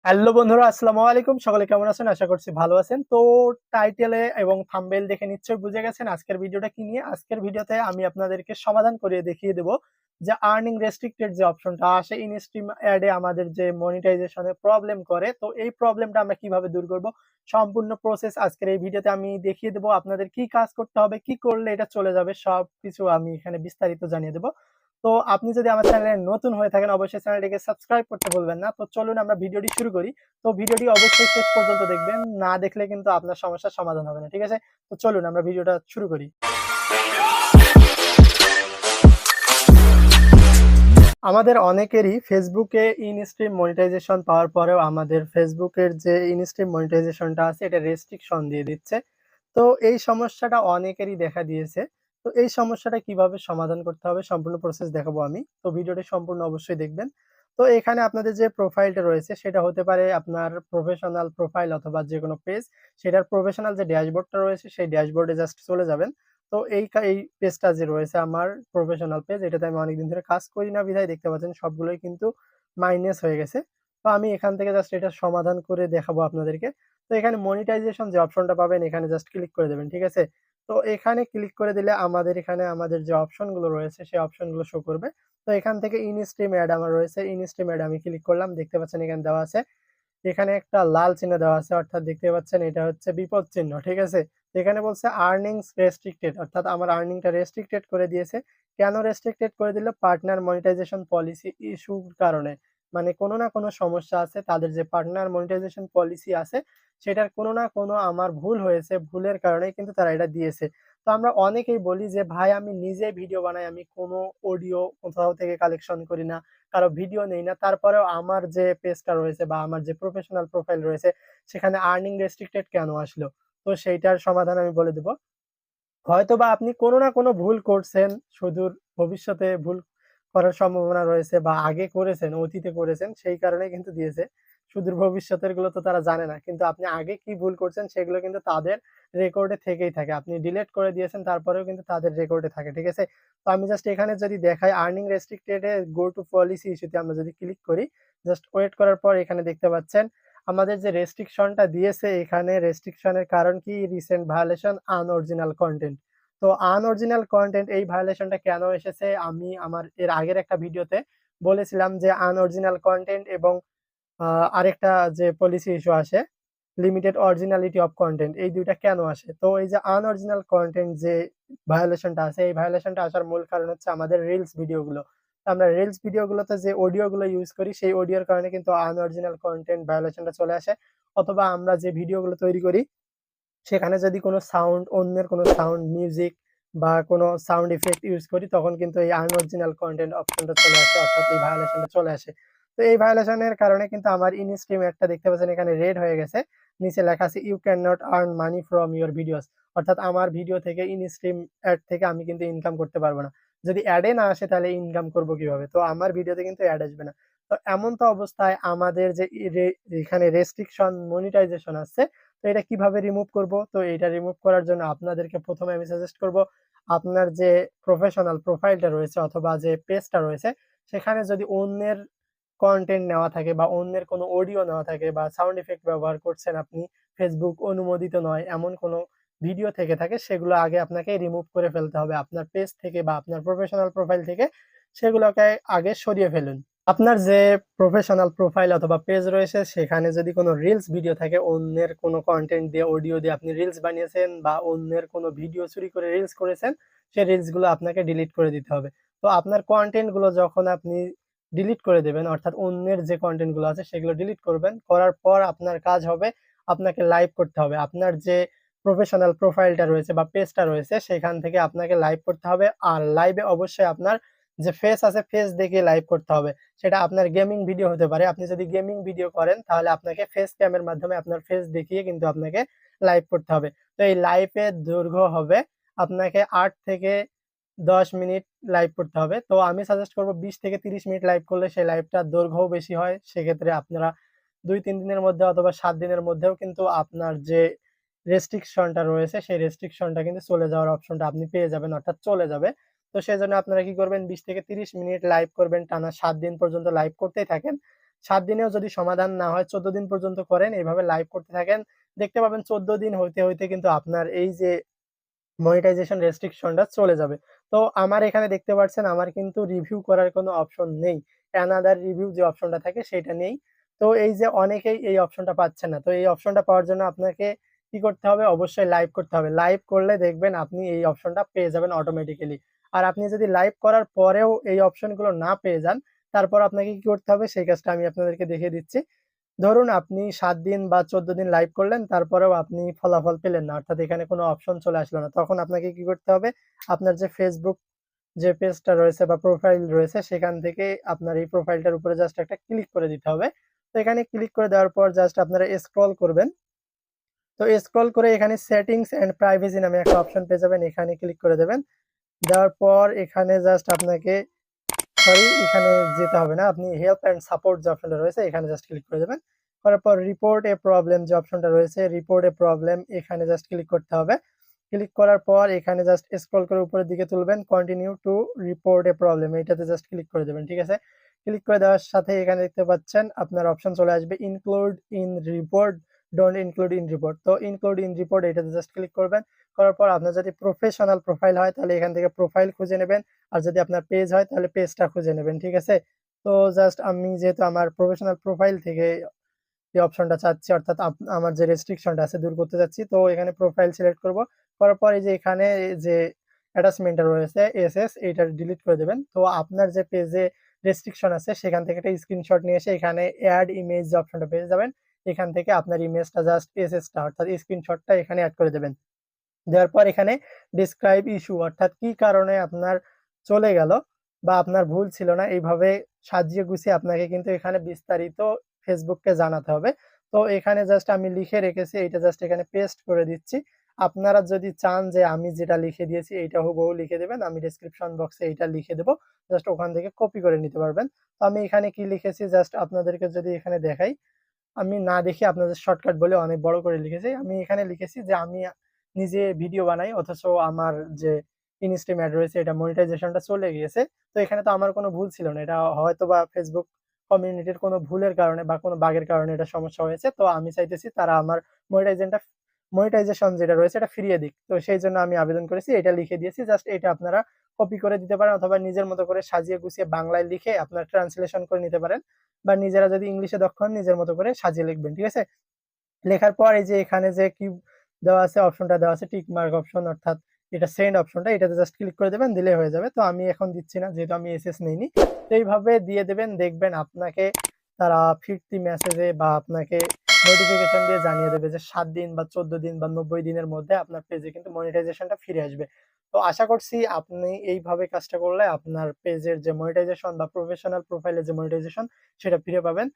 Hello বন্ধুরা, আসসালামু আলাইকুম। সকলে কেমন আছেন? আশা করছি ভালো আছেন। তো টাইটেলে এবং থাম্বনেল দেখে নিশ্চয়ই বুঝে গেছেন আজকের ভিডিওটা কি নিয়ে। আজকের ভিডিওতে আমি আপনাদেরকে সমাধান করে দেখিয়ে দেব যে আর্নিং রেস্ট্রিক্টেড যে অপশনটা আসে ইন স্ট্রিম অ্যাডে আমাদের যে মনিটাইজেশনে প্রবলেম করে, তো এই প্রবলেমটা আমরা কিভাবে দূর করব সম্পূর্ণ প্রসেস আজকের এই ভিডিওতে আমি দেখিয়ে দেব। আপনাদের কি কাজ করতে হবে, কি করলে এটা চলে যাবে, সবকিছু আমি এখানে বিস্তারিত জানিয়ে দেব। তো আপনি যদি আমার চ্যানেলে নতুন হয়ে থাকেন অবশ্যই চ্যানেলটিকে সাবস্ক্রাইব করতে ভুলবেন না। তো চলুন আমরা ভিডিওটি শুরু করি। তো ভিডিওটি অবশ্যই শেষ পর্যন্ত দেখবেন, না দেখলে কিন্তু আপনার সমস্যার সমাধান হবে না, ঠিক আছে? তো চলুন আমরা ভিডিওটা শুরু করি। আমাদের অনেকেরই ফেসবুকে ইন স্ট্রিম মনিটাইজেশন পাওয়ার পরেও আমাদের ফেসবুকের যে ইন স্ট্রিম মনিটাইজেশনটা আছে এটা রেস্ট্রিকশন দিয়ে দিচ্ছে। তো এই সমস্যাটা অনেকেরই দেখা দিয়েছে। তো এই সমস্যাটা কিভাবে সমাধান করতে হবে সম্পূর্ণ প্রসেস দেখাবো আমি। তো ভিডিওটি সম্পূর্ণ অবশ্যই দেখবেন। তো এখানে আপনাদের যে প্রোফাইলটা রয়েছে সেটা হতে পারে আপনার প্রফেশনাল প্রোফাইল অথবা যেকোনো পেজ। সেটার প্রফেশনাল যে ড্যাশবোর্ডটা রয়েছে সেই ড্যাশবোর্ডে জাস্ট চলে যাবেন। তো এই পেজটা যে রয়েছে আমার প্রফেশনাল পেজ, এটাতে আমি অনেকদিন ধরে কাজ করি না বিধায় দেখতে পাচ্ছেন সবগুলোই কিন্তু মাইনাস হয়ে গেছে। তো আমি এখান থেকে জাস্ট এটা সমাধান করে দেখাবো আপনাদেরকে। তো এখানে মনিটাইজেশন যে অপশনটা পাবেন এখানে জাস্ট ক্লিক করে দেবেন, ঠিক আছে? তো এখানে ক্লিক করে দিলে আমাদের এখানে আমাদের যে অপশনগুলো রয়েছে সেই অপশনগুলো শো করবে। তো এখান থেকে ইন স্ট্রিম অ্যাড আমার রয়েছে, ইন স্ট্রিম অ্যাড আমি ক্লিক করলাম। দেখতে পাচ্ছেন এখানে দেওয়া আছে, এখানে একটা লাল চিহ্ন দেওয়া আছে, অর্থাৎ দেখতে পাচ্ছেন এটা হচ্ছে বিপদ চিহ্ন, ঠিক আছে? এখানে বলছে আর্নিংস রেস্ট্রিক্টেড, অর্থাৎ আমার আর্নিংটা রেস্ট্রিক্টেড করে দিয়েছে। কেন রেস্ট্রিক্টেড করে দিল? পার্টনার মনিটাইজেশন পলিসি ইস্যুর কারণে। মানে কোনো না কোনো সমস্যা আছে, তাদের যে পার্টনার মনিটাইজেশন পলিসি আছে সেটার কোনো না কোনো আমার ভুল হয়েছে, ভুলের কারণেই কিন্তু তারা এটা দিয়েছে। তো আমরা অনেকেই বলি যে ভাই আমি নিজে ভিডিও বানাই, আমি কোনো অডিও কোথাও থেকে কালেকশন করি না, কারো ভিডিও নেই না, তারপরেও আমার যে পেজটা রয়েছে বা আমার যে প্রফেশনাল প্রোফাইল রয়েছে সেখানে আর্নিং রেস্ট্রিক্টেড কেন আসলো? তো সেইটার সমাধান আমি বলে দেব। হয়তোবা আপনি কোনো না কোনো ভুল করছেন, সুদূর ভবিষ্যতে ভুল করার সম্ভাবনা রয়েছে বা আগে করেছেন, অতীতে করেছেন, সেই কারণেই কিন্তু দিয়েছে। সুদূর ভবিষ্যতের গুলো তো তারা জানে না। কিন্তু আপনি আগে কি ভুল করছেন সেগুলো কিন্তু তাদের রেকর্ডে থেকেই থাকে। আপনি ডিলিট করে দিয়েছেন তারপরেও কিন্তু তাদের রেকর্ডে থাকে, ঠিক আছে? তো আমি জাস্ট এখানে যদি দেখাই earning restricted A go to policy ইস্যুতে আমরা যদি ক্লিক করি, জাস্ট ওয়েট করার পর এখানে দেখতে পাচ্ছেন আমাদের যে রেস্ট্রিকশনটা দিয়েছে, এখানে রেস্ট্রিকশনের কারণ কি? Recent violation unoriginal content. তো আনঅরিজিনাল কনটেন্ট এই ভায়োলেশনটা কেন এসেছে আমি আমার এর আগের একটা ভিডিওতে বলেছিলাম যে আনঅরিজিনাল কনটেন্ট এবং আরেকটা যে পলিসি ইস্যু আসে লিমিটেড অরিজিনালিটি অফ কনটেন্ট, এই দুইটা কেন আসে? তো এই যে আনঅরিজিনাল কনটেন্ট যে ভায়োলেশনটা আছে এই ভায়োলেশনটা আসার মূল কারণ হচ্ছে আমাদের রিলস ভিডিওগুলো। আমরা রিলস ভিডিওগুলোতে যে অডিওগুলো ইউজ করি সেই অডিওর কারণে কিন্তু আনঅরিজিনাল কনটেন্ট ভায়োলেশনটা চলে আসে। অথবা আমরা যে ভিডিওগুলো তৈরি করি সেখানে যদি কোনো সাউন্ড, অন্যের কোনো সাউন্ড, মিউজিক বা কোনো সাউন্ড ইফেক্ট ইউজ করি তখন কিন্তু এই আনঅরিজিনাল কনটেন্ট অপশনটা চলে আসে, অর্থাৎ এই ভায়োলেশনটা চলে আসে। তো এই ভায়োলেশনের কারণে কিন্তু আমার ইন স্ট্রিম একটা দেখতে পাচ্ছেন এখানে রেড হয়ে গেছে। নিচে লেখা আছে you can not earn money from your videos, অর্থাৎ আমার ভিডিও থেকে ইন স্ট্রিম অ্যাড থেকে আমি কিন্তু ইনকাম করতে পারবো না। যদি অ্যাডে না আসে তাহলে ইনকাম করব কিভাবে? তো আমার ভিডিওতে কিন্তু অ্যাড আসবে না। তো এমন তো অবস্থায় আমাদের যে এখানে রেস্ট্রিকশন মনিটাইজেশন আছে, তো এটা কিভাবে রিমুভ করব? তো এটা রিমুভ করার জন্য আপনাদেরকে প্রথমে আমি সাজেস্ট করব আপনার যে প্রফেশনাল প্রোফাইলটা রয়েছে অথবা যে পেজটা রয়েছে সেখানে যদি অন্যের কন্টেন্ট নেওয়া থাকে বা অন্যের কোনো অডিও নেওয়া থাকে বা সাউন্ড ইফেক্ট ব্যবহার করছেন আপনি, ফেসবুক অনুমোদিত নয় এমন কোনো ভিডিও থেকে থাকে, সেগুলো আগে আপনাকে রিমুভ করে ফেলতে হবে আপনার পেজ থেকে বা আপনার প্রফেশনাল প্রোফাইল থেকে। সেগুলোকে আগে সরিয়ে ফেলুন। আপনার যে প্রফেশনাল প্রোফাইল অথবা পেজ রয়েছে সেখানে যদি কোনো রিলস ভিডিও থাকে, অন্যের কোনো কন্টেন্ট দিয়ে অডিও দিয়ে আপনি রিলস বানিয়েছেন বা অন্যের কোনো ভিডিও চুরি করে রিলস করেছেন, সেই রিলস গুলো আপনাকে ডিলিট করে দিতে হবে। তো আপনার কন্টেন্ট গুলো যখন আপনি ডিলিট করে দেবেন, অর্থাৎ অন্যের যে কন্টেন্ট গুলো আছে সেগুলো ডিলিট করবেন, করার পর আপনার কাজ হবে আপনাকে লাইভ করতে হবে। আপনার যে প্রফেশনাল প্রোফাইলটা রয়েছে বা পেজটা রয়েছে সেখান থেকে আপনাকে লাইভ করতে হবে। আর লাইভে অবশ্যই আপনার যে ফেস আছে ফেস দেখে লাইভ করতে হবে। সেটা আপনার গেমিং ভিডিও হতে পারে। আপনি যদি গেমিং ভিডিও করেন তাহলে আপনাকে ফেস ক্যামের মাধ্যমে আপনার ফেস দেখিয়ে কিন্তু আপনাকে লাইভ করতে হবে। তো এই লাইভের দৈর্ঘ্য হবে আপনাকে ৮ থেকে ১০ মিনিট লাইভ করতে হবে। তো আমি সাজেস্ট করব ২০ থেকে ৩০ মিনিট লাইভ করলে সেই লাইভটার দৈর্ঘ্যও বেশি হয়। সেক্ষেত্রে আপনারা ২-৩ দিনের মধ্যে অথবা ৭ দিনের মধ্যেও কিন্তু আপনার যে রেস্ট্রিকশনটা রয়েছে সেই রেস্ট্রিকশনটা কিন্তু চলে যাওয়ার অপশনটা আপনি পেয়ে যাবেন, অর্থাৎ চলে যাবে। তো সেজন্য আপনারা কি করবেন, ২০ থেকে ৩০ মিনিট লাইভ করবেন, টানা ৭ দিন পর্যন্ত লাইভ করতেই থাকেন। 7 দিনেও যদি সমাধান না হয় 14 দিন পর্যন্ত করেন, এভাবে লাইভ করতে থাকেন। দেখতে পাবেন 14 দিন হইতে, হইতে কিন্তু আপনার এই যে মনিটাইজেশন রেস্ট্রিকশনটা চলে যাবে। তো আমার এখানে দেখতে পাচ্ছেন আমার কিন্তু রিভিউ করার কোনো অপশন নেই। অ্যানাদার রিভিউ যে অপশনটা থাকে সেটা নেই। তো এই যে অনেকেই এই অপশনটা পাচ্ছে না। তো এই অপশনটা পাওয়ার জন্য আপনাকে কি করতে হবে? অবশ্যই লাইভ করতে হবে। লাইভ করলে দেখবেন আপনি এই অপশনটা পেয়ে যাবেন অটোমেটিক্যালি। আর আপনি যদি লাইভ করার পরেও এই অপশনগুলো না পেয়ে যান, তারপর আপনাকে কি করতে হবে সেই কাজটা আমি আপনাদেরকে দেখিয়ে দিচ্ছি। ধরুন আপনি 7 দিন বা 14 দিন লাইভ করলেন, তারপরেও আপনি ফলাফল পেলেন না। অর্থাৎ এখানে কোনো অপশন চলে আসলো না। তখন আপনাকে কি করতে হবে? আপনার যে Facebook যে পেজটা রয়েছে বা প্রোফাইল রয়েছে সেখান থেকে আপনার এই প্রোফাইলটার উপরে জাস্ট একটা ক্লিক করে দিতে হবে। তো এখানে ক্লিক করে দেওয়ার পর জাস্ট আপনারা স্ক্রল করবেন। তো স্ক্রল করে এখানে সেটিংস অ্যান্ড প্রাইভেসি নামে একটা অপশন পেয়ে যাবেন। এখানে ক্লিক করে দেবেন। দেওয়ার পর এখানে জাস্ট আপনাকে এখানে যেতে হবে না। আপনি হেল্প অ্যান্ড সাপোর্ট যে অপশনটা রয়েছে এখানে জাস্ট ক্লিক করে দেবেন। করার পর রিপোর্ট এ প্রবলেম যে অপশনটা রয়েছে রিপোর্ট এ প্রবলেম এখানে জাস্ট ক্লিক করতে হবে। ক্লিক করার পর এখানে জাস্ট স্ক্রল করে উপরের দিকে তুলবেন, continue to report A problem এইটাতে জাস্ট ক্লিক করে দেবেন। ঠিক আছে? ক্লিক করে দেওয়ার সাথে এখানে দেখতে পাচ্ছেন আপনার অপশন চলে আসবে include in report, don't include in report. তো ইনক্লুড ইন রিপোর্ট এটাতে জাস্ট ক্লিক করবেন। করার পর আপনার যদি প্রফেশনাল প্রোফাইল হয় তাহলে এখান থেকে প্রোফাইল খুঁজে নেবেন। আর যদি আপনার পেজ হয় তাহলে পেজটা খুঁজে নেবেন। ঠিক আছে? তো জাস্ট আমি যেহেতু আমার প্রফেশনাল প্রোফাইল থেকে এই অপশনটা চাচ্ছি, অর্থাৎ আমার যে রেস্ট্রিকশনটা আছে দূর করতে চাচ্ছি, তো এখানে প্রোফাইল সিলেক্ট করব। করার পর এই যে এখানে যে অ্যাটাচমেন্টটা রয়েছে এসএস এইটা ডিলিট করে দেবেন। তো আপনার যে পেজে রেস্ট্রিকশন আছে সেখান থেকে একটা স্ক্রিনশট নিয়ে এসে এখানে অ্যাড ইমেজ যে অপশনটা পেয়ে যাবেন। এখান থেকে আপনার ইমেজটা জাস্ট এসএসটা অর্থাৎ স্ক্রিনশটটা এখানে অ্যাড করে দেবেন। দেওয়ার পর এখানে ডিসক্রাইব ইস্যু অর্থাৎ কি কারণে আপনার চলে গেল বা আপনার ভুল ছিল না, এইভাবে সাজিয়ে গুছিয়ে আপনাকে কিন্তু এখানে বিস্তারিত ফেসবুককে জানাতে হবে। তো এখানে জাস্ট আমি লিখে রেখেছি, এটা জাস্ট এখানে পেস্ট করে দিচ্ছি। আপনারা যদি চান যে আমি যেটা লিখে দিয়েছি এইটা হুবহু লিখে দেবেন, আমি ডেসক্রিপশন বক্সে এইটা লিখে দেবো, জাস্ট ওখান থেকে কপি করে নিতে পারবেন। তো আমি এখানে কি লিখেছি জাস্ট আপনাদেরকে যদি এখানে দেখাই, আমি না দেখে আপনাদের শর্টকাট বলে অনেক বড় করে লিখেছি। আমি এখানে লিখেছি যে আমি নিজে ভিডিও বানাই অথচ আমার যে ইনস্ট্রিম অ্যাড রয়েছে এটা মনিটাইজেশনটা চলে গিয়েছে। তো এখানে তো আমার কোনো ভুল ছিল না। এটা হয়তোবা ফেসবুক কমিউনিটির কোনো ভুলের কারণে বা কোনো বাগের কারণে এটা সমস্যা হয়েছে। তো আমি চাইতেছি তারা আমার মনিটাইজেশনটা মনিটাইজেশন যেটা রয়েছে এটা ফিরিয়ে দিক। তো সেইজন্য আমি আবেদন করেছি। এটা লিখে দিয়েছি। জাস্ট এটা আপনারা কপি করে দিতে পারেন অথবা নিজের মতো করে সাজিয়ে গুছিয়ে বাংলায় লিখে আপনারা ট্রান্সলেশন করে নিতে পারেন। বা নিজেরা যদি ইংলিশে দক্ষ হন নিজের মতো করে সাজিয়ে লিখবেন। ঠিক আছে? লেখার পর এই যে এখানে যে কি দেওয়া আছে অপশনটা দেওয়া আছে টিক মার্ক অপশন, অর্থাৎ এটা সেন্ড অপশনটা এটাতে জাস্ট ক্লিক করে দেবেন, দিলে হয়ে যাবে। তো আমি এখন দিচ্ছি না যেহেতু আমি এসএস নেইনি। তো এইভাবে দিয়ে দেবেন, দেখবেন আপনাকে তারা ফিরতি মেসেজে বা আপনাকে নোটিফিকেশন দিয়ে জানিয়ে দেবে যে 7 দিন বা 14 দিন বা 90 দিনের মধ্যে আপনার পেজে কিন্তু মনিটাইজেশনটা ফিরে আসবে। তো আশা করছি আপনি এইভাবে কাজটা করলে আপনার পেজের যে মনিটাইজেশন বা প্রফেশনাল প্রোফাইলের যে মনিটাইজেশন সেটা ফিরে পাবেন।